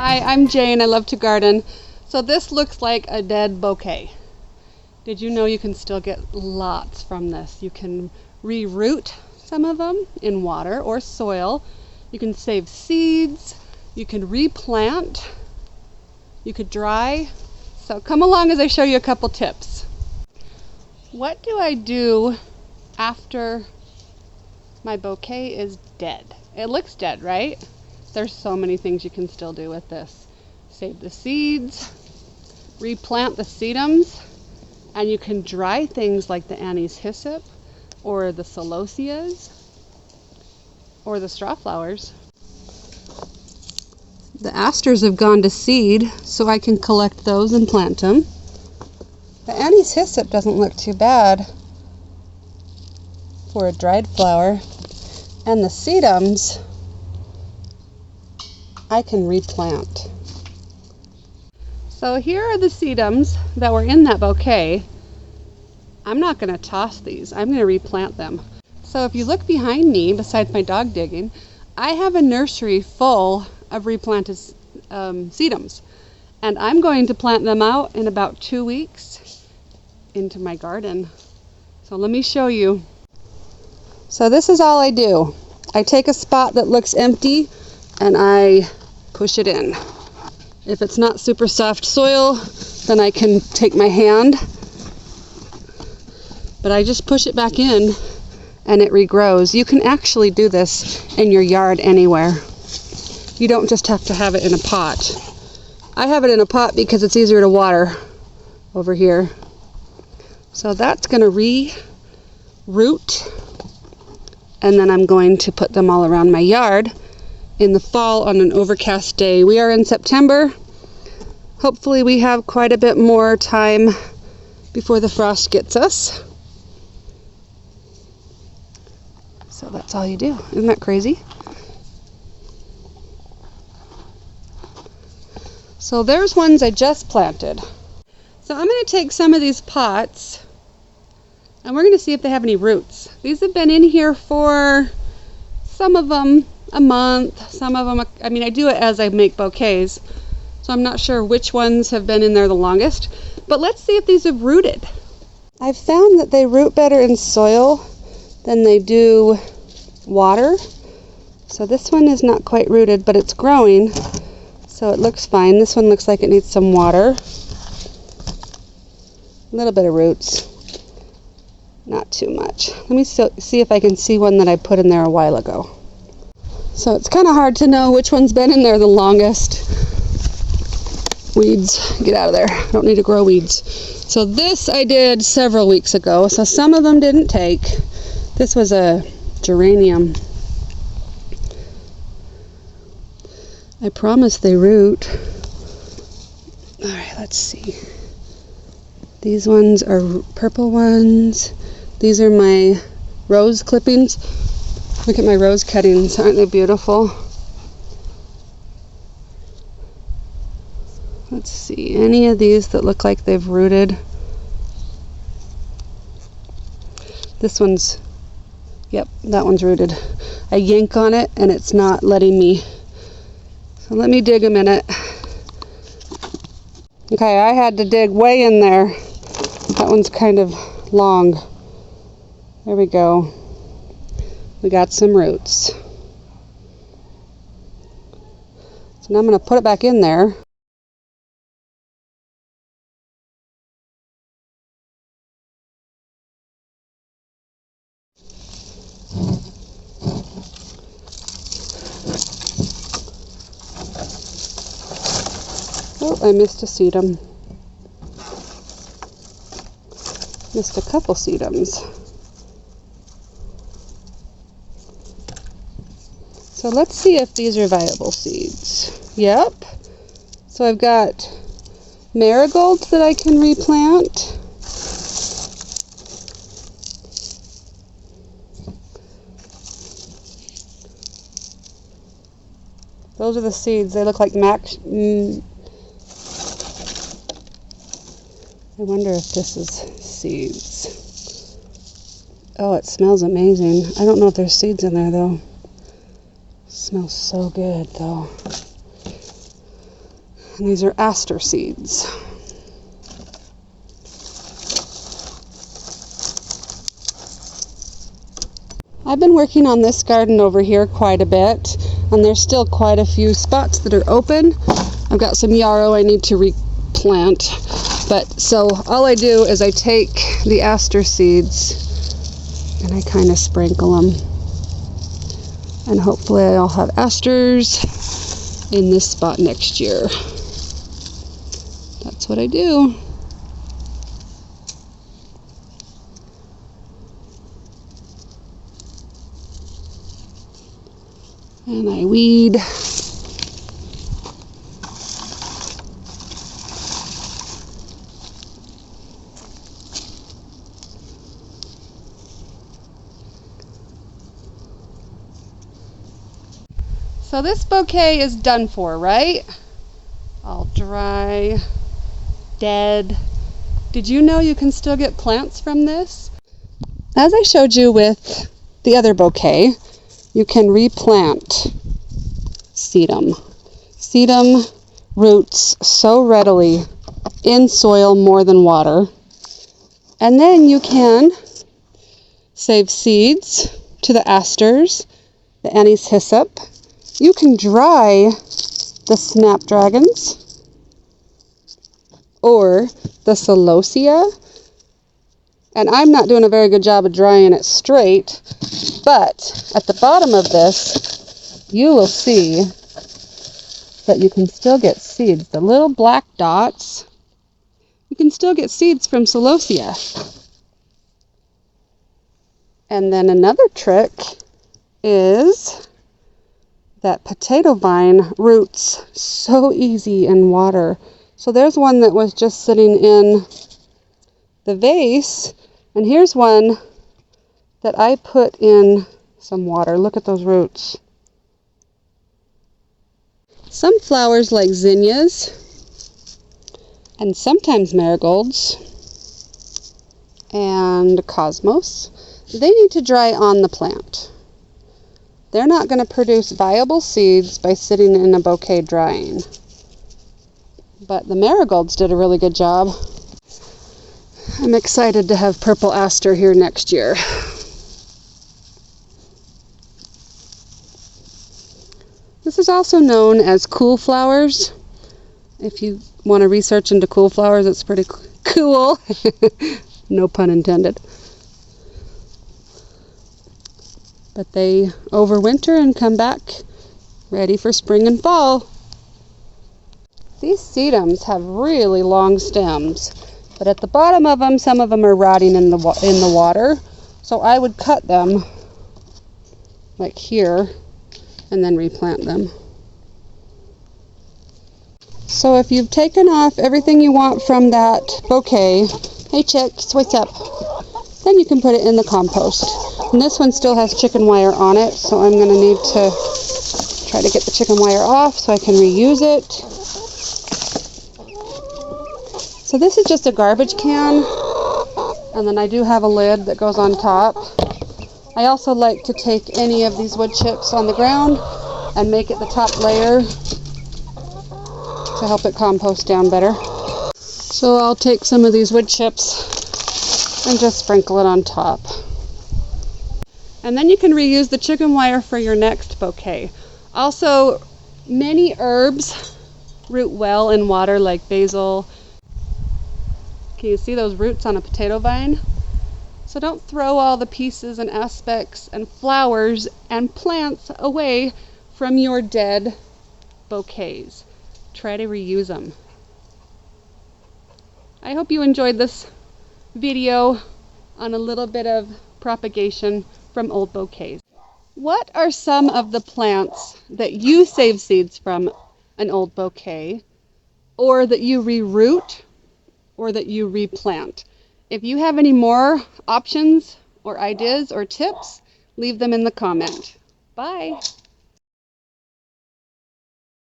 Hi, I'm Jane. I love to garden. So this looks like a dead bouquet. Did you know you can still get lots from this? You can reroot some of them in water or soil. You can save seeds. You can replant. You could dry. So come along as I show you a couple tips. What do I do after my bouquet is dead? It looks dead, right? There's so many things you can still do with this. Save the seeds, replant the sedums, and you can dry things like the anise hyssop or the celosias or the straw flowers. The asters have gone to seed, so I can collect those and plant them. The anise hyssop doesn't look too bad for a dried flower, and the sedums I can replant. So here are the sedums that were in that bouquet. I'm not going to toss these. I'm going to replant them. So if you look behind me, besides my dog digging, I have a nursery full of replanted sedums. And I'm going to plant them out in about 2 weeks into my garden. So let me show you. So this is all I do. I take a spot that looks empty and I push it in. If it's not super soft soil, then I can take my hand, but I just push it back in and it regrows. You can actually do this in your yard anywhere. You don't just have to have it in a pot. I have it in a pot because it's easier to water over here. So that's going to re-root, and then I'm going to put them all around my yard in the fall on an overcast day. We are in September. Hopefully we have quite a bit more time before the frost gets us. So that's all you do. Isn't that crazy? So there's ones I just planted. So I'm going to take some of these pots and we're going to see if they have any roots. These have been in here for, some of them, a month, some of them, I do it as I make bouquets, so I'm not sure which ones have been in there the longest, but let's see if these have rooted. I've found that they root better in soil than they do water, so this one is not quite rooted, but it's growing, so it looks fine. This one looks like it needs some water, a little bit of roots, not too much. Let me see if I can see one that I put in there a while ago. So it's kind of hard to know which one's been in there the longest. Weeds, get out of there. I don't need to grow weeds. So this I did several weeks ago. So some of them didn't take. This was a geranium. I promise they root. All right, let's see. These ones are purple ones. These are my rose clippings. Look at my rose cuttings, aren't they beautiful? Let's see, any of these that look like they've rooted. This one's, yep, that one's rooted. I yank on it and it's not letting me. So let me dig a minute. Okay, I had to dig way in there. That one's kind of long. There we go. We got some roots. So now I'm going to put it back in there. Oh, I missed a sedum. Missed a couple sedums. So let's see if these are viable seeds. Yep. So I've got marigolds that I can replant. Those are the seeds. They look like I wonder if this is seeds. Oh, it smells amazing. I don't know if there's seeds in there though. Smells so good though. And these are aster seeds. I've been working on this garden over here quite a bit, and there's still quite a few spots that are open. I've got some yarrow I need to replant, but so all I do is I take the aster seeds and I kind of sprinkle them, and hopefully I'll have asters in this spot next year. That's what I do. And I weed. So this bouquet is done for, right? All dry, dead. Did you know you can still get plants from this? As I showed you with the other bouquet, you can replant sedum. Sedum roots so readily in soil more than water. And then you can save seeds to the asters, the anise hyssop. You can dry the snapdragons or the celosia. And I'm not doing a very good job of drying it straight, but at the bottom of this, you will see that you can still get seeds. The little black dots, you can still get seeds from celosia. And then another trick is that potato vine roots so easy in water. So there's one that was just sitting in the vase, and here's one that I put in some water. Look at those roots. Some flowers like zinnias and sometimes marigolds and cosmos, they need to dry on the plant. They're not going to produce viable seeds by sitting in a bouquet drying. But the marigolds did a really good job. I'm excited to have purple aster here next year. This is also known as cool flowers. If you want to research into cool flowers, it's pretty cool. No pun intended. But they overwinter and come back ready for spring and fall. These sedums have really long stems, but at the bottom of them, some of them are rotting in the water. So I would cut them like here and then replant them. So if you've taken off everything you want from that bouquet, hey chicks, what's up? Then you can put it in the compost. And this one still has chicken wire on it, so I'm going to need to try to get the chicken wire off so I can reuse it. So this is just a garbage can, and then I do have a lid that goes on top. I also like to take any of these wood chips on the ground and make it the top layer to help it compost down better. So I'll take some of these wood chips and just sprinkle it on top. And then you can reuse the chicken wire for your next bouquet. Also, many herbs root well in water, like basil. Can you see those roots on a potato vine? So don't throw all the pieces and aspects and flowers and plants away from your dead bouquets. Try to reuse them. I hope you enjoyed this video on a little bit of propagation from old bouquets. What are some of the plants that you save seeds from an old bouquet, or that you reroot, or that you replant? If you have any more options or ideas or tips, leave them in the comment. Bye.